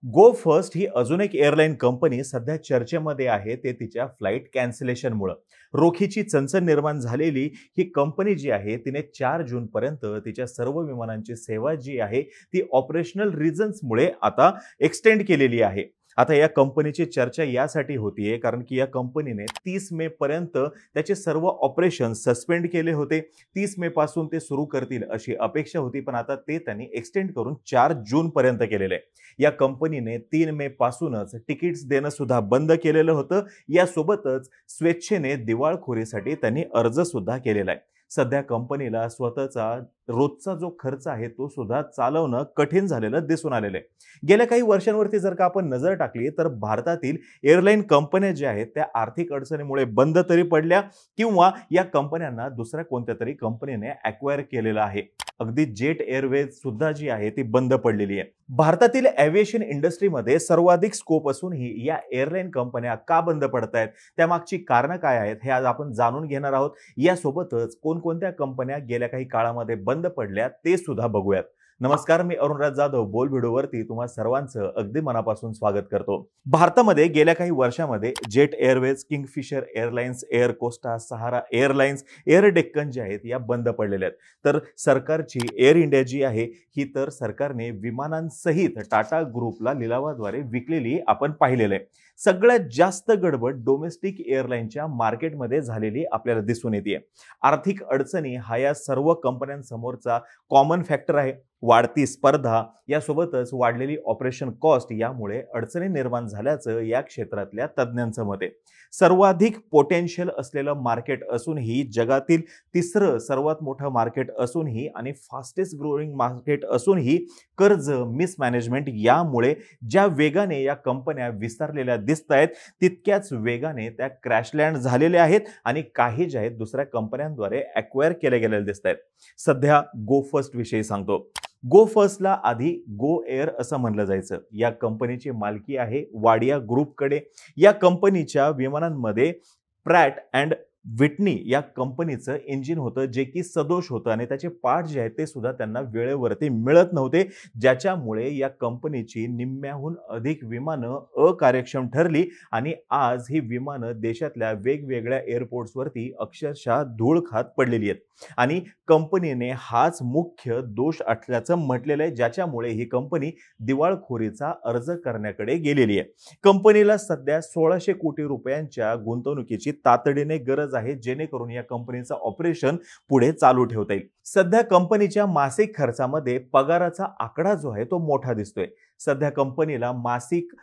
गो first ही अजून एक airline company सध्या चर्चेमध्ये आहे. ते तिच्या फ्लाईट कॅन्सलेशनमुळं. रोखीची चणचण निर्माण झालेली ही कंपनी जी आहे तिने 4 जूनपर्यंत तिच्या सर्व विमानांची सेवा जी आहे ती ऑपरेशनल रिझन्समुळे आता एक्सटेंड केलेली आहे. आता या कंपनीची चर्चा यासाठी होतीये कारण की या कंपनीने 30 मे पर्यंत त्याचे सर्व ऑपरेशन सस्पेंड केले होते. 30 मे पासून ते सुरू करतील अशी अपेक्षा होती, पण आता ते त्यांनी एक्सटेंड करून 4 जून पर्यंत केलेले आहे. या कंपनीने 3 मे पासूनच तिकीट्स देणं सुद्धा बंद केलेलं होतं. यासोबतच स्वेच्छेने दिवाळखोरीसाठी त्यांनी अर्ज सुद्धा केलेला आहे. सध्या कंपनीला स्वतःचा रोजचा जो खर्च आहे तो सुद्धा चालवणं कठीण झालेलं दिसून आलेलं आहे. गेल्या काही वर्षांवरती जर का आपण नजर टाकली तर भारतातील एअरलाईन कंपन्या ज्या आहेत त्या आर्थिक अडचणीमुळे बंद तरी पडल्या किंवा या कंपन्यांना दुसऱ्या कोणत्या तरी कंपनीने अक्वायर केलेलं आहे. अगदी जेट एअरवेज सुद्धा जी आहे ती बंद पडलेली आहे. भारतातील एव्हिएशन इंडस्ट्रीमध्ये सर्वाधिक स्कोप असूनही या एअरलाईन कंपन्या का बंद पडतायत, त्यामागची कारणं काय आहेत हे आज आपण जाणून घेणार आहोत. यासोबतच कोणकोणत्या कंपन्या गेल्या काही काळामध्ये बंद पडल्या ते सुद्धा बघूयात. नमस्कार, मी अरुणराज जाधव बोल व्हिडिओवरती तुम्हा सर्वांचं अगदी मनापासून स्वागत करतो. भारतामध्ये गेल्या काही वर्षामध्ये Jet Airways, Kingfisher Airlines, Air Costa, Sahara Airlines, Air Deccan जे आहेत या बंद पडलेल्या आहेत. तर सरकारची एअर इंडिया जी आहे ही तर सरकारने विमानांसहित टाटा ग्रुपला लिलावाद्वारे विकलेली आपण पाहिलेलं आहे. सगळ्यात जास्त गडबड डोमेस्टिक एअरलाईनच्या मार्केटमध्ये झालेली आपल्याला दिसून येते. आर्थिक अडचणी हा या सर्व कंपन्यांसमोरचा कॉमन फॅक्टर आहे. वाढती स्पर्धा यासोबतच वाढलेली ऑपरेशन कॉस्ट यामुळे अडचणी निर्माण झाल्याचं या क्षेत्रातल्या तज्ज्ञांचं मत आहे. सर्वाधिक पोटेन्शियल असलेलं मार्केट असूनही, जगातील तिसरं सर्वात मोठं मार्केट असूनही आणि फास्टेस्ट ग्रोइंग मार्केट असूनही कर्ज मिसमॅनेजमेंट यामुळे ज्या वेगाने या कंपन्या विस्तारलेल्या दिसत आहेत तितक्याच वेगाने त्या क्रॅशलँड झालेल्या आहेत आणि काही ज्या आहेत दुसऱ्या कंपन्यांद्वारे अक्वायर केल्या गेलेल्या दिसत आहेत. सध्या गो फर्स्ट विषयी सांगतो. गो फर्स्टला आधी गो एअर असं म्हणलं जायचं. या कंपनीची मालकी आहे वाडिया ग्रुपकडे. या कंपनीच्या विमानांमध्ये प्रॅट अँड विटनी या कंपनीचं इंजिन होतं जे की सदोष होतं आणि त्याचे पार्ट जे आहेत ते सुद्धा त्यांना वेळेवरती मिळत नव्हते, ज्याच्यामुळे या कंपनीची निम्म्याहून अधिक विमानं अकार्यक्षम ठरली आणि आज ही विमानं देशातल्या वेगवेगळ्या एअरपोर्ट्सवरती अक्षरशः धूळ खात पडलेली आहेत आणि कंपनीने हाच मुख्य दोष असल्याचं म्हटलेलं आहे, ज्याच्यामुळे ही कंपनी दिवाळखोरीचा अर्ज करण्याकडे गेलेली आहे. कंपनीला सध्या 1600 कोटी रुपयांच्या गुंतवणुकीची तातडीने गरज आहे, जेणेकरून या कंपनीचं ऑपरेशन पुढे चालू ठेवता येईल. सध्या कंपनीच्या मासिक खर्चामध्ये पगाराचा आकडा जो आहे तो मोठा दिसतोय. सध्या कंपनीला मासिक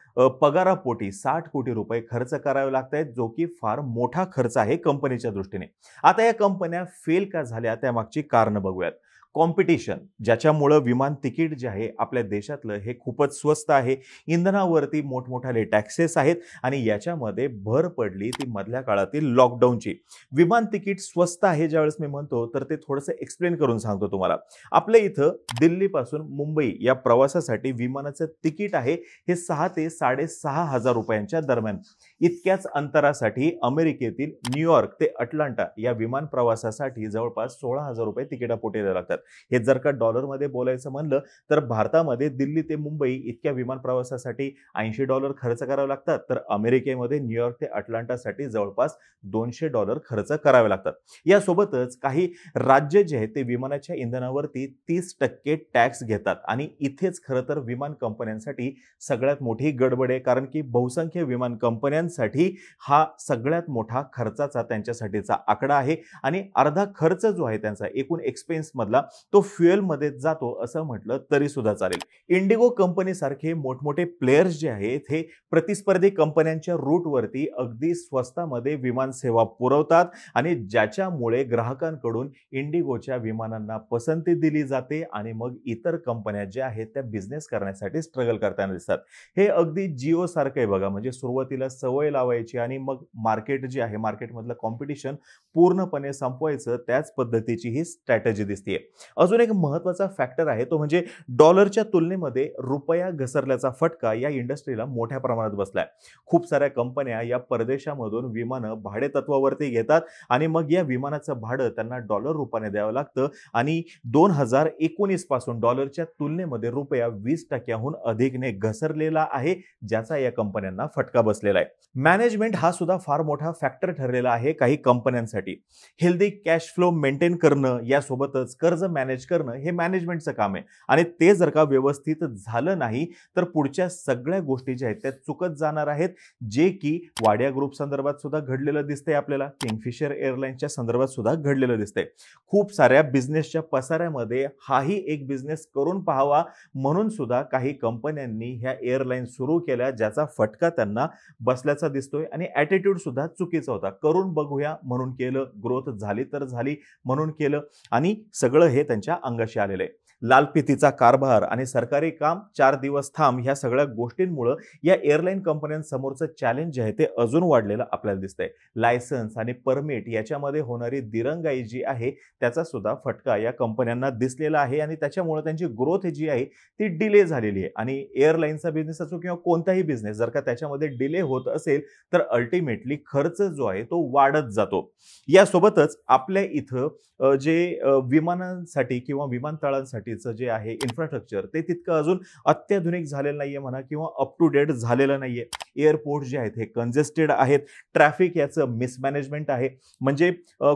पगारापोटी 60 कोटी रुपये खर्च करावे लागत आहेत, जो की फार मोठा खर्च आहे कंपनीच्या दृष्टीने. आता या कंपन्या फेल का झाल्या त्यामागची कारणं बघूयात. कॉम्पिटिशन, ज्याच्यामुळे विमान तिकीट जे आहे आपल्या देशातलं हे खूपच स्वस्त आहे. इंधनावरती मोठमोठाले टॅक्सेस आहेत आणि याच्यामध्ये भर पडली ती मधल्या काळातील लॉकडाऊनची. विमान तिकीट स्वस्त आहे ज्यावेळेस मी म्हणतो तर ते थोडंसं एक्सप्लेन करून सांगतो तुम्हाला. आपल्या इथं दिल्लीपासून मुंबई या प्रवासासाठी विमानाचं तिकीट आहे हे 6 ते 6.5 हजार रुपयांच्या दरम्यान. इतक्याच अंतरासाठी अमेरिकेतील न्यूयॉर्क ते अटलांटा या विमान प्रवासासाठी जवळपास 16,000 रुपये तिकिटापोटी द्यावे लागतात. हे जर का डॉलरमध्ये बोलायचं म्हणलं तर भारतामध्ये दिल्ली ते मुंबई इतक्या विमान प्रवासासाठी $80 खर्च करावे लागतात, तर अमेरिकेमध्ये न्यूयॉर्क ते अटलांटासाठी जवळपास $200 खर्च करावे लागतात. यासोबतच काही राज्य जे आहेत ते विमानाच्या इंधनावरती 30% टॅक्स घेतात आणि इथेच खरं तर विमान कंपन्यांसाठी सगळ्यात मोठी गडबड आहे, कारण की बहुसंख्य विमान कंपन्यांसाठी हा सगळ्यात मोठा खर्चाचा त्यांच्यासाठीचा आकडा आहे आणि अर्धा खर्च जो आहे त्यांचा एकूण एक्सपेन्स मधला तो फ्युएल मध्ये जातो असं म्हटलं तरी सुद्धा चालेल. इंडिगो कंपनी सारखे मोठमोठे प्लेयर्स जे आहेत हे प्रतिस्पर्धी कंपन्यांच्या रूटवरती अगदी स्वस्तामध्ये विमान सेवा पुरवतात आणि ज्याच्यामुळे ग्राहकांकडून इंडिगोच्या विमानांना पसंती दिली जाते आणि मग इतर कंपन्या ज्या आहेत त्या बिझनेस करण्यासाठी स्ट्रगल करताना दिसतात. हे अगदी जिओ सारखं आहे बघा. म्हणजे सुरुवातीला सवय लावायची आणि मग मार्केट जे आहे मार्केटमधलं कॉम्पिटिशन पूर्णपणे संपवायचं, त्याच पद्धतीची ही स्ट्रॅटेजी दिसते. अजून एक महत्त्वाचा फॅक्टर आहे तो म्हणजे डॉलरच्या तुलनेमध्ये रुपया घसरल्याचा फटका या इंडस्ट्रीला मोठ्या प्रमाणात बसलाय. खूप साऱ्या कंपन्या या परदेशामधून विमानं भाडेतत्वावरती घेतात आणि मग या विमानाचं भाडं त्यांना डॉलर रूपाने द्यावं लागतं आणि 2019 पासून डॉलरच्या तुलनेमध्ये रुपया 20% अधिकने घसरलेला आहे, ज्याचा या कंपन्यांना फटका बसलेला आहे. मॅनेजमेंट हा सुद्धा फार मोठा फॅक्टर ठरलेला आहे काही कंपन्यांसाठी. हेल्दी कॅश फ्लो मेंटेन करणं यासोबतच कर्ज मॅनेज करणं हे मॅनेजमेंटचं काम आहे आणि ते जर का व्यवस्थित झालं नाही तर पुढच्या सगळ्या गोष्टी ज्या आहेत त्या चुकत जाणार आहेत, जे की वाडिया ग्रुप संदर्भात सुद्धा घडलेलं दिसतंय आपल्याला, किंगफिशर एअरलाइन्सच्या संदर्भात सुद्धा घडलेलं दिसतंय. खूप साऱ्या बिझनेसच्या पसाऱ्यामध्ये हाही एक बिझनेस करून पाहावा म्हणून सुद्धा काही कंपन्यांनी ह्या एअरलाईन सुरू केल्या, ज्याचा फटका त्यांना बसल्याचा दिसतोय आणि ॲटिट्यूड सुद्धा चुकीचा होता. करून बघूया म्हणून केलं, ग्रोथ झाली तर झाली म्हणून केलं आणि सगळं हे त्यांच्या अंगाशी आलेलं आहे. लालफितीचा कारभार आणि सरकारी काम 4 दिवस थांब ह्या सगळ्या गोष्टींमुळे या एअरलाईन कंपन्यांसमोरचं चॅलेंज जे आहे ते अजून वाढलेलं आपल्याला दिसतंय. लायसन्स आणि परमिट याच्यामध्ये होणारी दिरंगाई जी आहे त्याचा सुद्धा फटका या कंपन्यांना दिसलेला आहे आणि त्याच्यामुळे त्यांची ग्रोथ जी आहे ती डिले झालेली आहे आणि एअरलाईनचा बिझनेस असो किंवा कोणताही बिझनेस जर का त्याच्यामध्ये डिले होत असेल तर अल्टिमेटली खर्च जो आहे तो वाढत जातो. यासोबतच आपल्या इथं जे विमानांसाठी किंवा विमानतळांसाठीचं जे आहे इन्फ्रास्ट्रक्चर ते तितकं अजून अत्याधुनिक झालेलं नाहीये म्हणा किंवा अप टू डेट झालेलं नाहीये. एअरपोर्ट जे आहेत हे कंजेस्टेड आहेत, ट्रॅफिक याचं मिसमॅनेजमेंट आहे. म्हणजे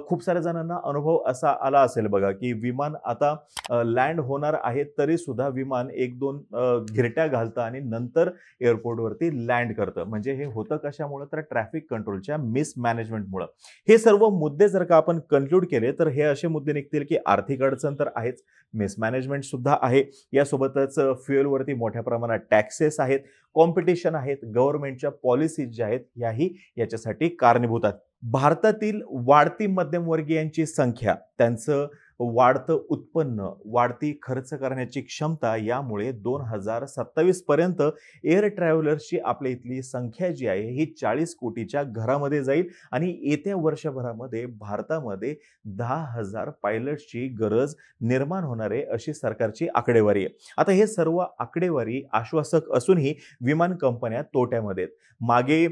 खूप साऱ्या जणांना अनुभव असा आला असेल बघा की विमान आता लँड होणार आहे तरी सुद्धा विमान 1-2 घिरट्या घालतं आणि नंतर एअरपोर्टवरती लँड करतं. म्हणजे हे होतं कशामुळे तर ट्रॅफिक कंट्रोलच्या मिसमॅनेजमेंटमुळे. हे सर्व मुद्दे जर का आपण कन्क्लूड केले तर हे असे मुद्दे निघतील की आर्थिक अडचण तर आहेच, मिसमॅनेजमेंट सुद्धा आहे, यासोबतच फ्युएलवरती मोठ्या प्रमाणात टॅक्सेस आहेत, कॉम्पिटिशन आहेत, गव्हर्नमेंटच्या पॉलिसीज ज्या आहेत याही याच्यासाठी कारणीभूत आहेत. भारतातील वाढती मध्यमवर्गीयांची संख्या, त्यांचं वाढतं उत्पन्न, वाढती खर्च करण्याची क्षमता यामुळे 2027 पर्यंत एअर ट्रॅव्हलर्सची आपल्या इथली संख्या जी आहे ही 40 कोटीच्या घरामध्ये जाईल आणि येत्या वर्षभरामध्ये भारतामध्ये 10,000 पायलट्सची गरज निर्माण होणार आहे अशी सरकारची आकडेवारी आहे. आता हे सर्व आकडेवारी आश्वासक असूनही विमान कंपन्या तोट्यामध्ये आहेत. मागे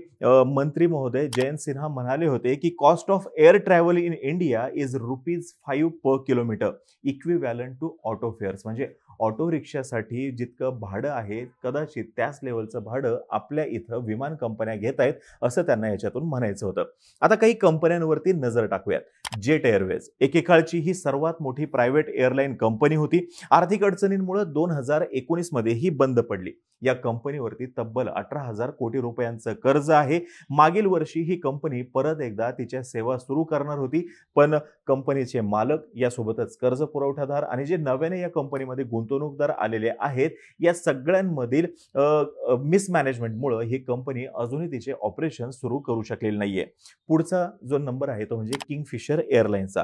मंत्री महोदय जयंत सिन्हा म्हणाले होते की cost of air travel in India is ₹5 per kilometre equivalent to auto fares. म्हणजे ऑटो रिक्षासाठी जितकं भाडं आहे कदाचित त्याच लेवलचं भाडं आपल्या इथं विमान कंपन्या घेत आहेत असं त्यांना याच्यातून म्हणायचं होतं. आता काही कंपन्यांवरती नजर टाकूयात. जेट एअरवेज एकेकाळची ही सर्वात मोठी प्रायव्हेट एअरलाईन कंपनी होती. आर्थिक अडचणींमुळे 2019 मध्ये ही बंद पडली. या कंपनीवरती तब्बल 18,000 कोटी रुपयांचं कर्ज आहे. मागील वर्षी ही कंपनी परत एकदा तिच्या सेवा सुरू करणार होती, पण कंपनीचे मालक यासोबतच कर्ज पुरवठादार आणि जे नव्याने या कंपनीमध्ये गुंतवणूकदार आलेले आहेत या सगळ्यांमधील मिसमॅनेजमेंटमुळे ही कंपनी अजूनही तिचे ऑपरेशन सुरू करू शकलेली नाहीये. पुढचा जो नंबर आहे तो म्हणजे किंगफिशर एअरलाइन्सचा.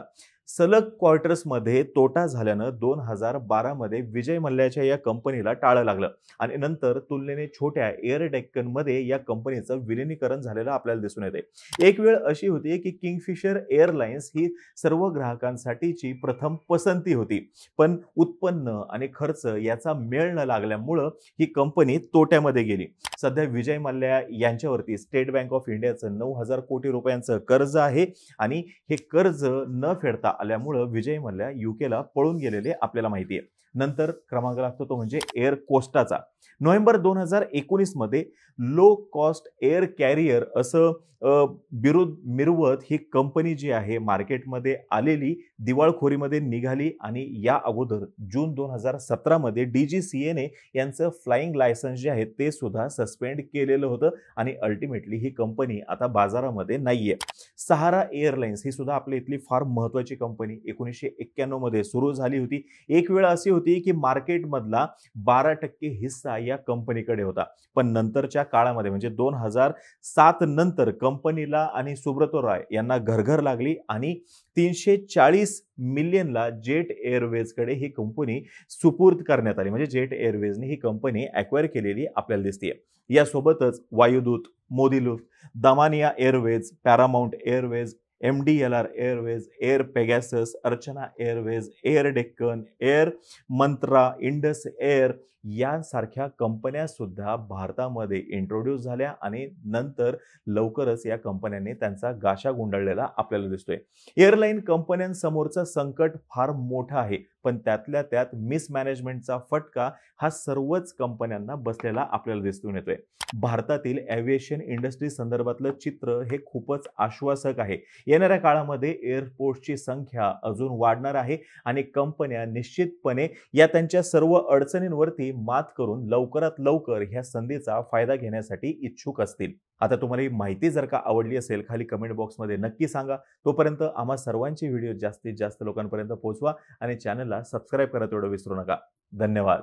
सलग क्वार्टर्समध्ये तोटा झाल्यानं 2012 मध्ये विजय मल्ल्याच्या या कंपनीला टाळं लागलं आणि नंतर तुलनेने छोट्या एअर डेक्कनमध्ये या कंपनीचं विलिनीकरण झालेलं आपल्याला दिसून येते. एक वेळ अशी होती की किंगफिशर एअरलाइन्स ही सर्व ग्राहकांसाठीची प्रथम पसंती होती, पण उत्पन्न आणि खर्च याचा मेळ न लागल्यामुळं ही कंपनी तोट्यामध्ये गेली. सध्या Vijay Mallya यांच्यावरती state bank of इंडियाचं 9,000 कोटी रुपयांचं कर्ज आहे आणि हे कर्ज न फेडता आल्यामुळे विजय मल्ल्या यूकेला पळून गेलेले आपल्याला माहिती आहे. नंतर क्रमांक लागतो तो म्हणजे एअर कोस्टाचा. नोव्हेंबर 2019 मध्ये लो कॉस्ट एअर कॅरियर असं बिरुद मिरवत ही कंपनी जी आहे मार्केटमध्ये आलेली, दिवाळखोरीमध्ये निघाली आणि या अगोदर जून 2017 मध्ये DGCA ने यांचं फ्लाइंग लायसन्स जे आहे ते सुद्धा सस्पेंड केलेलं होतं आणि अल्टिमेटली ही कंपनी आता बाजारामध्ये नाहीये. सहारा एअरलाइन्स ही सुद्धा आपल्या इथली फार महत्त्वाची कंपनी 1991 मध्ये सुरू झाली होती. एक वेळ अशी होती की मार्केटमधला 12% हिस्सा या कंपनीकडे होता, पण नंतरच्या काळामध्ये म्हणजे 2007 नंतर कंपनीला आणि सुब्रतो रॉय यांना घरघर लागली आणि 340 मिलियनला जेट एअरवेजकडे ही कंपनी सुपूर्द करण्यात आली. म्हणजे जेट एअरवेजने ही कंपनी ॲक्वायर केलेली आपल्याला दिसते. यासोबतच Vayudoot, Modiluft, Damania Airways, Paramount Airways, MDLR Airways, Air Pegasus, Archana Airways, Air Deccan, Air Mantra, Indus Air यांसारख्या कंपन्या सुद्धा भारतामध्ये इंट्रोड्यूस झाल्या आणि नंतर लवकरच या कंपन्यांनी त्यांचा गाशा गुंडाळलेला आपल्याला दिसतोय. एअरलाईन कंपन्यांसमोरचं संकट फार मोठं आहे, पण त्यातल्या त्यात मिसमॅनेजमेंटचा फटका हा सर्वच कंपन्यांना बसलेला आपल्याला दिसून येतोय. भारतातील एव्हिएशन इंडस्ट्री संदर्भातलं चित्र हे खूपच आश्वासक आहे. येणाऱ्या काळामध्ये एअरपोर्टची संख्या अजून वाढणार आहे आणि कंपन्या निश्चितपणे या त्यांच्या सर्व अडचणींवरती मात करून लवकरात लवकर ह्या संधीचा फायदा घेण्यासाठी इच्छुक असतील. आता तुम्हाला ही माहिती जर का आवडली असेल, खाली कमेंट बॉक्समध्ये नक्की सांगा. तोपर्यंत आम्हा सर्वांची व्हिडिओ जास्तीत जास्त लोकांपर्यंत पोहोचवा आणि चॅनलला सबस्क्राईब करा तेवढं विसरू नका. धन्यवाद.